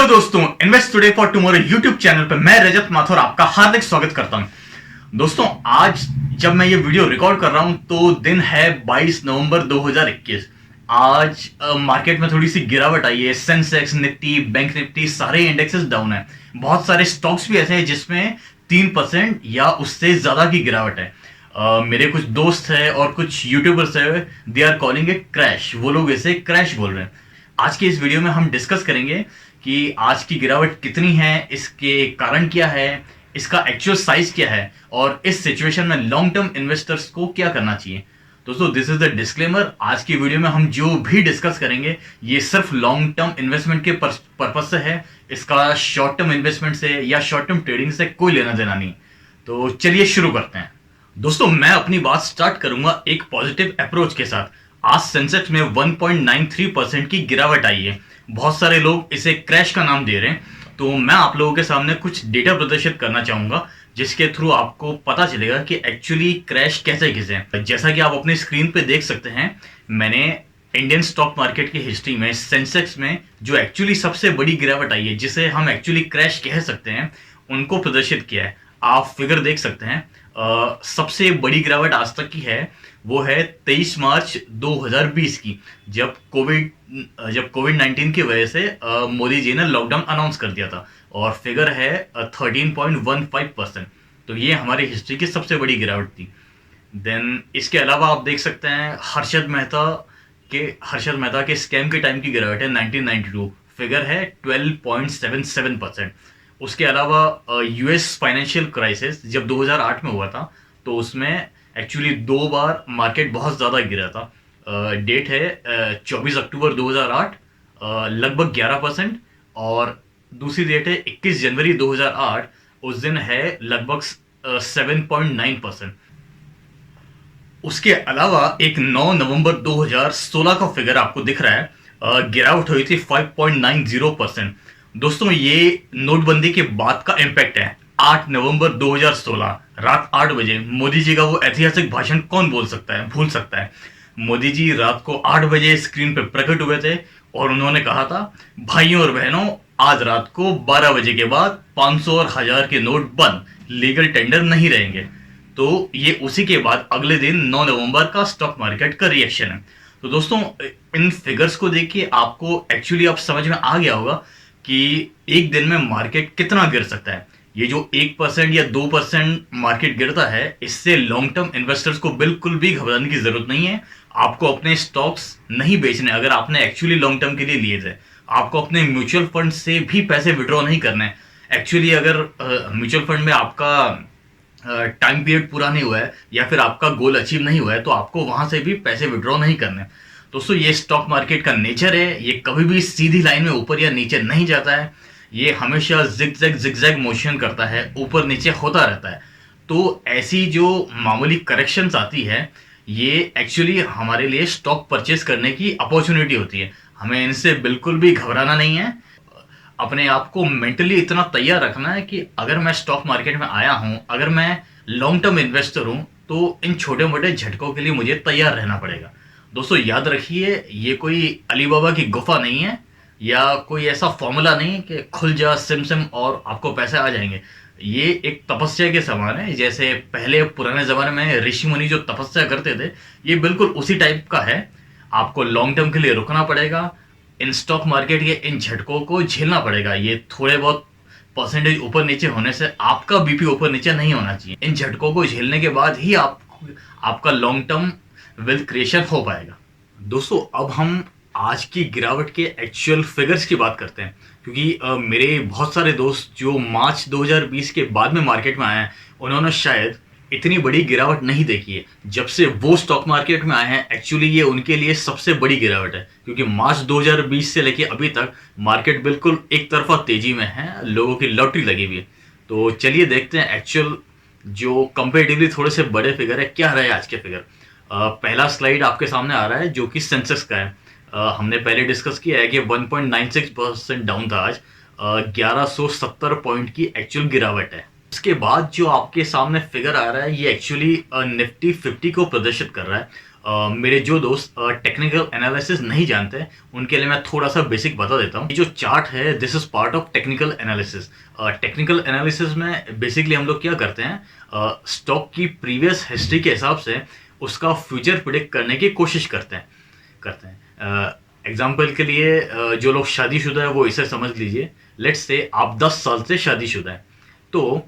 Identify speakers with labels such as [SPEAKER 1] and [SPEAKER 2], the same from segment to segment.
[SPEAKER 1] Hello दोस्तों, invest today for tomorrow YouTube channel पर मैं रजत माथुर आपका हार्दिक स्वागत करता हूं। दोस्तों, आज जब मैं ये वीडियो रिकॉर्ड कर रहा हूं तो दिन है 22 नवंबर 2021। आज मार्केट में थोड़ी सी गिरावट आई है। सेंसेक्स, निफ्टी, बैंक निफ्टी सारे इंडेक्सेस डाउन है। बहुत सारे स्टॉक्स भी ऐसे हैं जिसमें 3% या उससे ज्यादा की गिरावट है। मेरे कुछ दोस्त हैं और कुछ यूट्यूबर्स है, they are calling a crash. वो लोग इसे क्रैश बोल रहे हैं। आज के इस वीडियो में हम डिस्कस करेंगे कि आज की गिरावट कितनी है, इसके कारण क्या है, इसका एक्चुअल साइज क्या है और इस सिचुएशन में लॉन्ग टर्म इन्वेस्टर्स को क्या करना चाहिए। दोस्तों, दिस इज द डिस्क्लेमर। आज की वीडियो में हम जो भी डिस्कस करेंगे ये सिर्फ लॉन्ग टर्म इन्वेस्टमेंट के पर्पज से है। इसका शॉर्ट टर्म इन्वेस्टमेंट से या शॉर्ट टर्म ट्रेडिंग से कोई लेना देना नहीं। तो चलिए शुरू करते हैं। दोस्तों, मैं अपनी बात स्टार्ट करूंगा एक पॉजिटिव अप्रोच के साथ। आज सेंसेक्स में 1.93% की गिरावट आई है। बहुत सारे लोग इसे क्रैश का नाम दे रहे हैं, तो मैं आप लोगों के सामने कुछ डेटा प्रदर्शित करना चाहूंगा जिसके थ्रू आपको पता चलेगा कि एक्चुअली क्रैश कैसे किसे। जैसा कि आप अपनी स्क्रीन पे देख सकते हैं, मैंने इंडियन स्टॉक मार्केट की हिस्ट्री में सेंसेक्स में जो एक्चुअली सबसे बड़ी गिरावट आई है, जिसे हम एक्चुअली क्रैश कह सकते हैं, उनको प्रदर्शित किया है। आप फिगर देख सकते हैं। सबसे बड़ी गिरावट आज तक की है वो है 23 मार्च 2020 की, जब कोविड 19 की वजह से मोदी जी ने लॉकडाउन अनाउंस कर दिया था और फिगर है 13.15%। तो ये हमारी हिस्ट्री की सबसे बड़ी गिरावट थी। देन इसके अलावा आप देख सकते हैं हर्षद मेहता के स्कैम के टाइम की गिरावट है 1992, फिगर है 12.77%। उसके अलावा यूएस फाइनेंशियल क्राइसिस जब 2008 में हुआ था तो उसमें एक्चुअली 2 बार मार्केट बहुत ज़्यादा गिरा था। डेट है 24 अक्टूबर 2008, लगभग 11%, और दूसरी डेट है 21 जनवरी 2008, उस दिन है लगभग 7.9%। उसके अलावा एक 9 नवंबर 2016 का फिगर आपको दिख रहा है, गिरावट हुई थी 5.90%। दोस्तों, ये नोटबंदी के बाद का इम्पैक्ट है। 8 नवंबर 2016 रात 8 बजे मोदी जी का वो ऐतिहासिक भाषण कौन भूल सकता है। मोदी जी रात को 8 बजे स्क्रीन पर प्रकट हुए थे और उन्होंने कहा था, भाइयों और बहनों, आज रात को 12 बजे के बाद 500 और 1000 के नोट बंद, लीगल टेंडर नहीं रहेंगे। तो ये उसी के बाद अगले दिन 9 नवंबर का स्टॉक मार्केट का रिएक्शन है। तो दोस्तों, इन फिगर्स को देखिए आपको एक्चुअली अब समझ में आ गया होगा कि एक दिन में मार्केट कितना गिर सकता है। ये जो 1% या 2% मार्केट गिरता है, इससे लॉन्ग टर्म इन्वेस्टर्स को बिल्कुल भी घबराने की जरूरत नहीं है। आपको अपने स्टॉक्स नहीं बेचने, अगर आपने एक्चुअली लॉन्ग टर्म के लिए लिए थे। आपको अपने म्यूचुअल फंड से भी पैसे विड्रॉ नहीं करने। एक्चुअली अगर म्यूचुअल फंड में आपका टाइम पीरियड पूरा नहीं हुआ है या फिर आपका गोल अचीव नहीं हुआ है, तो आपको वहां से भी पैसे विड्रॉ नहीं करने। दोस्तों, ये स्टॉक मार्केट का नेचर है। ये कभी भी सीधी लाइन में ऊपर या नीचे नहीं जाता है। ये हमेशा जिगजैग मोशन करता है, ऊपर नीचे होता रहता है। तो ऐसी जो मामूली करेक्शंस आती है, ये एक्चुअली हमारे लिए स्टॉक परचेज करने की अपॉर्चुनिटी होती है। हमें इनसे बिल्कुल भी घबराना नहीं है। अपने आप को मेंटली इतना तैयार रखना है कि अगर मैं स्टॉक मार्केट में आया हूं, अगर मैं लॉन्ग टर्म इन्वेस्टर हूं, तो इन छोटे मोटे झटकों के लिए मुझे तैयार रहना पड़ेगा। दोस्तों, याद रखिए, ये कोई अली बाबा की गुफा नहीं है या कोई ऐसा फॉर्मूला नहीं है कि खुल जा सिम और आपको पैसे आ जाएंगे। ये एक तपस्या के समान है। जैसे पहले पुराने जमाने में ऋषि मुनि जो तपस्या करते थे, ये बिल्कुल उसी टाइप का है। आपको लॉन्ग टर्म के लिए रुकना पड़ेगा। इन स्टॉक मार्केट के इन झटकों को झेलना पड़ेगा। ये थोड़े बहुत परसेंटेज ऊपर नीचे होने से आपका बीपी ऊपर नीचे नहीं होना चाहिए। इन झटकों को झेलने के बाद ही आपका लॉन्ग टर्म वेल्थ क्रिएशन हो पाएगा। दोस्तों, अब हम आज की गिरावट के एक्चुअल फिगर्स की बात करते हैं, क्योंकि मेरे बहुत सारे दोस्त जो मार्च 2020 के बाद में मार्केट में आए हैं, उन्होंने शायद इतनी बड़ी गिरावट नहीं देखी है। जब से वो स्टॉक मार्केट में आए हैं, एक्चुअली ये उनके लिए सबसे बड़ी गिरावट है, क्योंकि मार्च 2020 से लेके अभी तक मार्केट बिल्कुल एक तरफा तेजी में है। लोगों की लॉटरी लगी हुई है। तो चलिए देखते हैं एक्चुअल जो कंपेरेटिवली थोड़े से बड़े फिगर है, क्या रहे आज के फिगर। पहला स्लाइड आपके सामने आ रहा है जो कि सेंसेक्स का है। हमने पहले डिस्कस किया है कि 1.96% डाउन था आज। 1170 पॉइंट की एक्चुअल गिरावट है। इसके बाद जो आपके सामने फिगर आ रहा है, ये एक्चुअली निफ्टी 50 को प्रदर्शित कर रहा है। मेरे जो दोस्त टेक्निकल एनालिसिस नहीं जानते उनके लिए मैं थोड़ा सा बेसिक बता देता हूँ। ये जो चार्ट है this is part of technical analysis. Technical analysis में बेसिकली हम लोग क्या करते हैं, स्टॉक की प्रीवियस हिस्ट्री के हिसाब से उसका फ्यूचर प्रिडिक्ट करने की कोशिश करते हैं। एग्जाम्पल के लिए जो लोग शादीशुदा है वो इसे समझ लीजिए। लेट्स से आप 10 साल से शादीशुदा है, तो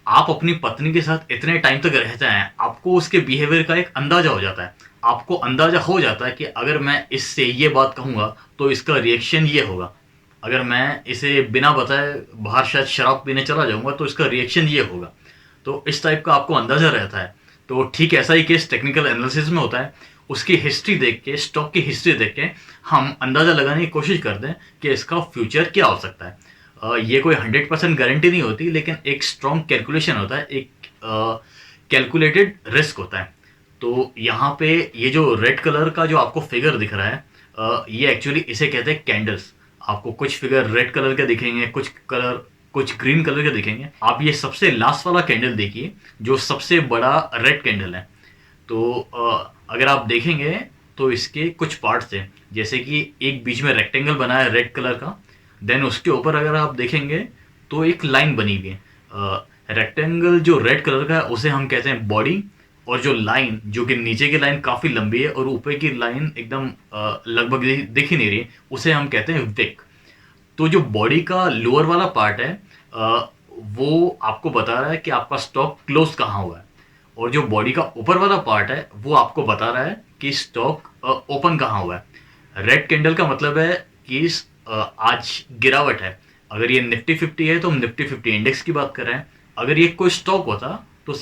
[SPEAKER 1] आप अपनी पत्नी के साथ इतने टाइम तक रहते हैं, आपको उसके बिहेवियर का एक अंदाजा हो जाता है। आपको अंदाजा हो जाता है कि अगर मैं इससे ये बात कहूँगा तो इसका रिएक्शन ये होगा, अगर मैं इसे बिना बताए बाहर शायद शराब पीने चला जाऊँगा तो इसका रिएक्शन ये होगा। तो इस टाइप का आपको अंदाजा रहता है। तो ठीक ऐसा ही केस टेक्निकल एनालिसिस में होता है। उसकी हिस्ट्री देख के, स्टॉक की हिस्ट्री देख के हम अंदाजा लगाने की कोशिश करते हैं कि इसका फ्यूचर क्या हो सकता है। ये कोई 100% गारंटी नहीं होती, लेकिन एक स्ट्रॉन्ग कैलकुलेशन होता है, एक कैलकुलेटेड रिस्क होता है। तो यहाँ पे ये जो रेड कलर का जो आपको फिगर दिख रहा है, ये एक्चुअली इसे कहते हैं कैंडल्स। आपको कुछ फिगर रेड कलर के दिखेंगे, कुछ ग्रीन कलर के दिखेंगे। आप ये सबसे लास्ट वाला कैंडल देखिए जो सबसे बड़ा रेड कैंडल है। तो अगर आप देखेंगे तो इसके कुछ पार्ट्स हैं, जैसे कि एक बीच में रेक्टेंगल बना है रेड कलर का, देन उसके ऊपर अगर आप देखेंगे तो एक लाइन बनी हुई है। रेक्टेंगल जो रेड कलर का है उसे हम कहते हैं बॉडी, और जो लाइन जो कि नीचे की लाइन काफ़ी लंबी है और ऊपर की लाइन एकदम लगभग दिख ही नहीं रही है, उसे हम कहते हैं विक। तो जो बॉडी का लोअर वाला पार्ट है वो आपको बता रहा है कि आपका स्टॉक क्लोज कहाँ हुआ है, और जो बॉडी का ऊपर वाला पार्ट है वो आपको बता रहा है कि स्टॉक ओपन कहाँ हुआ है। रेड कैंडल का मतलब है कि आज गिरावट है। अगर ये निफ्टी 50 है तो हम निफ्टी 50 इंडेक्स की बात कर रहे हैं। अगर ये कोई स्टॉक होता तो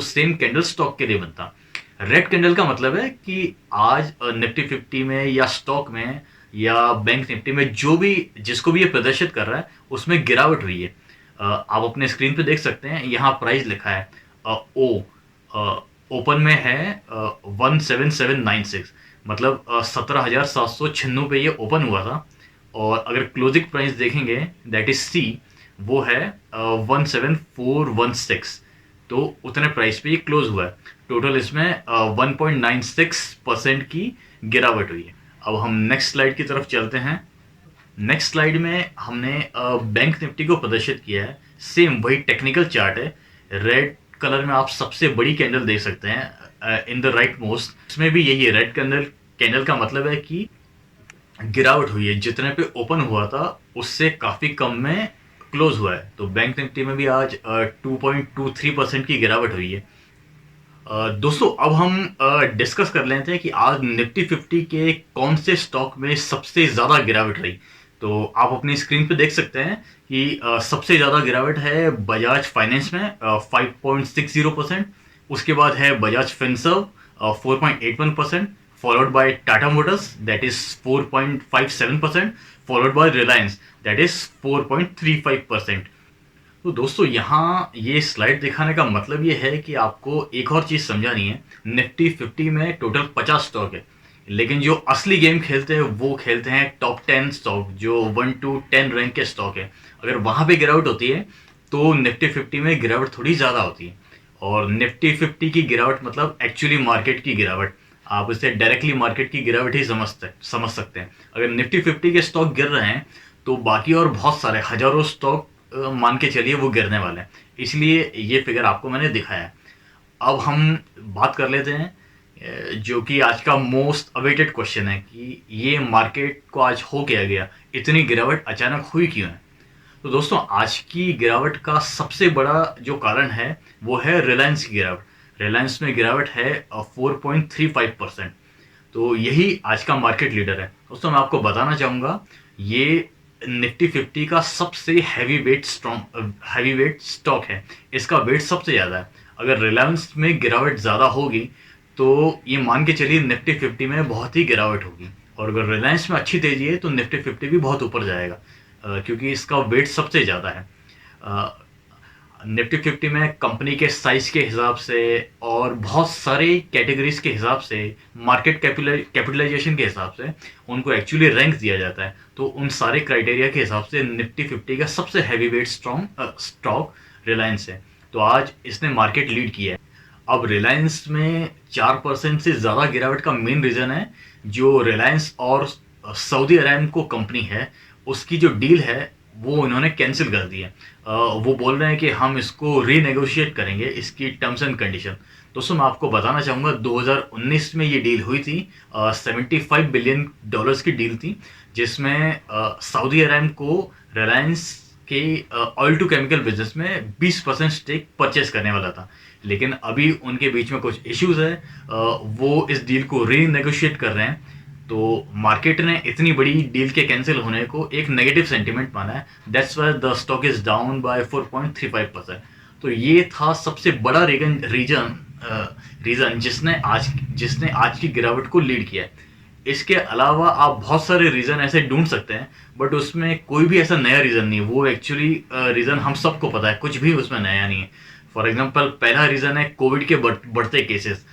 [SPEAKER 1] सेम कैंडल स्टॉक के लिए बनता। रेड कैंडल का मतलब है कि आज निफ्टी 50 में या स्टॉक में या बैंक निफ्टी में जो भी जिसको भी ये प्रदर्शित कर रहा है उसमें गिरावट हुई है। आप अपने स्क्रीन पे देख सकते हैं, यहाँ प्राइस लिखा है ओ, ओपन में है 17796, मतलब 17,796 पे ये ओपन हुआ था। और अगर क्लोजिंग प्राइस देखेंगे दैट इज सी, वो है 17416, तो उतने प्राइस पे ये क्लोज हुआ है। टोटल इसमें 1.96% की गिरावट हुई है। अब हम नेक्स्ट स्लाइड की तरफ चलते हैं। नेक्स्ट स्लाइड में हमने बैंक निफ्टी को प्रदर्शित किया है। सेम वही टेक्निकल चार्ट है। रेड कलर में आप सबसे बड़ी कैंडल देख सकते हैं इन द राइट मोस्ट, इसमें भी यही है। रेड कैंडल का मतलब है कि गिरावट हुई है, जितने पे ओपन हुआ था उससे काफ़ी कम में क्लोज हुआ है। तो बैंक निफ्टी में भी आज 2.23% की गिरावट हुई है। दोस्तों अब हम डिस्कस कर लेते हैं कि आज निफ्टी 50 के कौन से स्टॉक में सबसे ज़्यादा गिरावट रही। तो आप अपनी स्क्रीन पे देख सकते हैं कि सबसे ज़्यादा गिरावट है बजाज फाइनेंस में 5.60%। उसके बाद है Bajaj Finserv 4.81%, followed by Tata Motors that is 4.57%, followed by Reliance that is 4.35%। तो दोस्तों यहाँ ये स्लाइड दिखाने का मतलब ये है कि आपको एक और चीज़ समझानी है। निफ्टी 50 में टोटल 50 स्टॉक है, लेकिन जो असली गेम खेलते हैं वो खेलते हैं टॉप 10 स्टॉक, जो 1 to 10 रैंक के स्टॉक है। अगर वहाँ पे गिरावट होती है तो निफ्टी 50 में गिरावट थोड़ी ज़्यादा होती है। और निफ्टी 50 की गिरावट मतलब एक्चुअली मार्केट की गिरावट, आप इसे डायरेक्टली मार्केट की गिरावट ही समझ सकते हैं। अगर निफ्टी 50 के स्टॉक गिर रहे हैं तो बाकी और बहुत सारे हजारों स्टॉक मान के चलिए वो गिरने वाले हैं, इसलिए ये फिगर आपको मैंने दिखाया है। अब हम बात कर लेते हैं जो कि आज का मोस्ट अवेटेड क्वेश्चन है कि ये मार्केट को आज हो क्या गया, इतनी गिरावट अचानक हुई क्यों है। तो दोस्तों आज की गिरावट का सबसे बड़ा जो कारण है वो है रिलायंस की गिरावट। रिलायंस में गिरावट है 4.35%। तो यही आज का मार्केट लीडर है। दोस्तों मैं आपको बताना चाहूँगा ये निफ्टी 50 का सबसे हैवी वेट स्टॉक है। इसका वेट सबसे ज़्यादा है। अगर रिलायंस में गिरावट ज़्यादा होगी तो ये मान के चलिए निफ्टी 50 में बहुत ही गिरावट होगी, और अगर रिलायंस में अच्छी तेजी है तो निफ्टी 50 भी बहुत ऊपर जाएगा क्योंकि इसका वेट सबसे ज़्यादा है। निफ्टी 50 में कंपनी के साइज के हिसाब से और बहुत सारे कैटेगरीज के हिसाब से, मार्केट कैपिटलाइजेशन के हिसाब से उनको एक्चुअली रैंक दिया जाता है। तो उन सारे क्राइटेरिया के हिसाब से निफ्टी 50 का सबसे हैवी वेट स्टॉक रिलायंस है। तो आज इसने मार्केट लीड किया है। अब रिलायंस में 4% से ज़्यादा गिरावट का मेन रीज़न है जो रिलायंस और सऊदी अरामको कंपनी है, उसकी जो डील है वो इन्होंने कैंसिल कर दी है। वो बोल रहे हैं कि हम इसको रीनेगोशिएट करेंगे, इसकी टर्म्स एंड कंडीशन। दोस्तों मैं आपको बताना चाहूँगा 2019 में ये डील हुई थी, 75 बिलियन डॉलर्स की डील थी, जिसमें सऊदी अरामको रिलायंस के ऑयल टू केमिकल बिजनेस में 20% स्टेक परचेस करने वाला था। लेकिन अभी उनके बीच में कुछ इश्यूज है, वो इस डील को रीनेगोशिएट कर रहे हैं। तो मार्केट ने इतनी बड़ी डील के कैंसिल होने को एक नेगेटिव सेंटीमेंट माना है। That's why the stock is down by 4.35%। तो ये था सबसे बड़ा रीजन जिसने आज की गिरावट को लीड किया है। इसके अलावा आप बहुत सारे रीजन ऐसे ढूंढ सकते हैं, बट उसमें कोई भी ऐसा नया रीजन नहीं है। वो एक्चुअली रीजन हम सबको पता है, कुछ भी उसमें नया नहीं है। फॉर एग्जाम्पल पहला रीजन है कोविड के बढ़ते केसेस।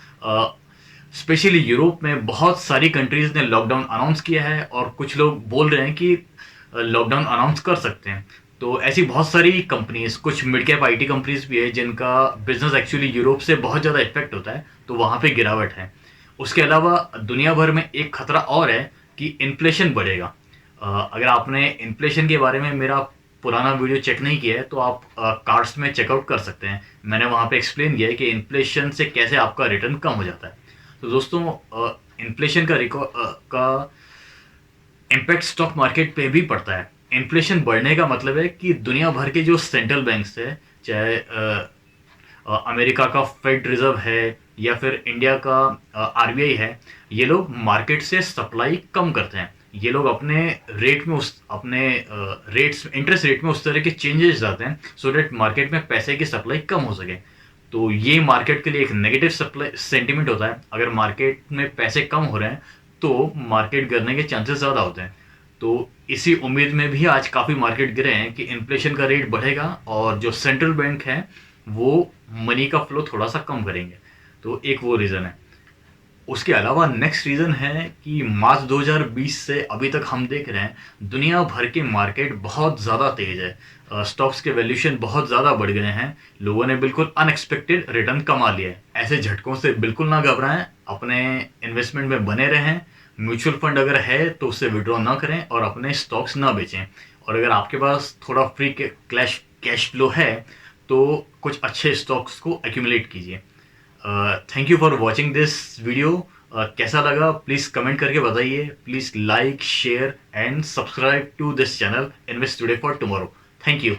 [SPEAKER 1] स्पेशली यूरोप में बहुत सारी कंट्रीज ने लॉकडाउन अनाउंस किया है और कुछ लोग बोल रहे हैं कि लॉकडाउन अनाउंस कर सकते हैं। तो ऐसी बहुत सारी कंपनीज, कुछ मिड कैप आईटी कंपनीज भी है जिनका बिजनेस एक्चुअली यूरोप से बहुत ज़्यादा इफेक्ट होता है, तो वहाँ पे गिरावट है। उसके अलावा दुनिया भर में एक खतरा और है कि इन्फ्लेशन बढ़ेगा। अगर आपने इन्फ्लेशन के बारे में मेरा पुराना वीडियो चेक नहीं किया है तो आप कार्ड्स में चेकआउट कर सकते हैं। मैंने वहाँ पे एक्सप्लेन किया है कि इन्फ्लेशन से कैसे आपका रिटर्न कम हो जाता है। तो दोस्तों इन्फ्लेशन का इम्पैक्ट स्टॉक मार्केट पे भी पड़ता है। इन्फ्लेशन बढ़ने का मतलब है कि दुनिया भर के जो सेंट्रल बैंक्स है, चाहे अमेरिका का फेड रिजर्व है या फिर इंडिया का आरबीआई है, ये लोग मार्केट से सप्लाई कम करते हैं। ये लोग अपने रेट में अपने रेट्स इंटरेस्ट रेट में उस तरह के चेंजेस लाते हैं सो दैट मार्केट में पैसे की सप्लाई कम हो सके। तो ये मार्केट के लिए एक नेगेटिव सप्लाई सेंटीमेंट होता है। अगर मार्केट में पैसे कम हो रहे हैं तो मार्केट गिरने के चांसेस ज़्यादा होते हैं। तो इसी उम्मीद में भी आज काफ़ी मार्केट गिरे हैं कि इन्फ्लेशन का रेट बढ़ेगा और जो सेंट्रल बैंक है वो मनी का फ्लो थोड़ा सा कम करेंगे। तो एक वो रीज़न है। उसके अलावा नेक्स्ट रीज़न है कि मार्च 2020 से अभी तक हम देख रहे हैं दुनिया भर के मार्केट बहुत ज़्यादा तेज है। स्टॉक्स के वैल्यूएशन बहुत ज़्यादा बढ़ गए हैं। लोगों ने बिल्कुल अनएक्सपेक्टेड रिटर्न कमा लिया है। ऐसे झटकों से बिल्कुल ना घबराएं, अपने इन्वेस्टमेंट में बने रहें। म्यूचुअल फंड अगर है तो उससे विड्रॉ ना करें और अपने स्टॉक्स ना बेचें। और अगर आपके पास थोड़ा फ्री कैश फ्लो है तो कुछ अच्छे स्टॉक्स को एक्यूमुलेट कीजिए। Thank you for watching this video. कैसा लगा प्लीज़ कमेंट करके बताइए। Please like, share and subscribe to this channel invest today for tomorrow. Thank you.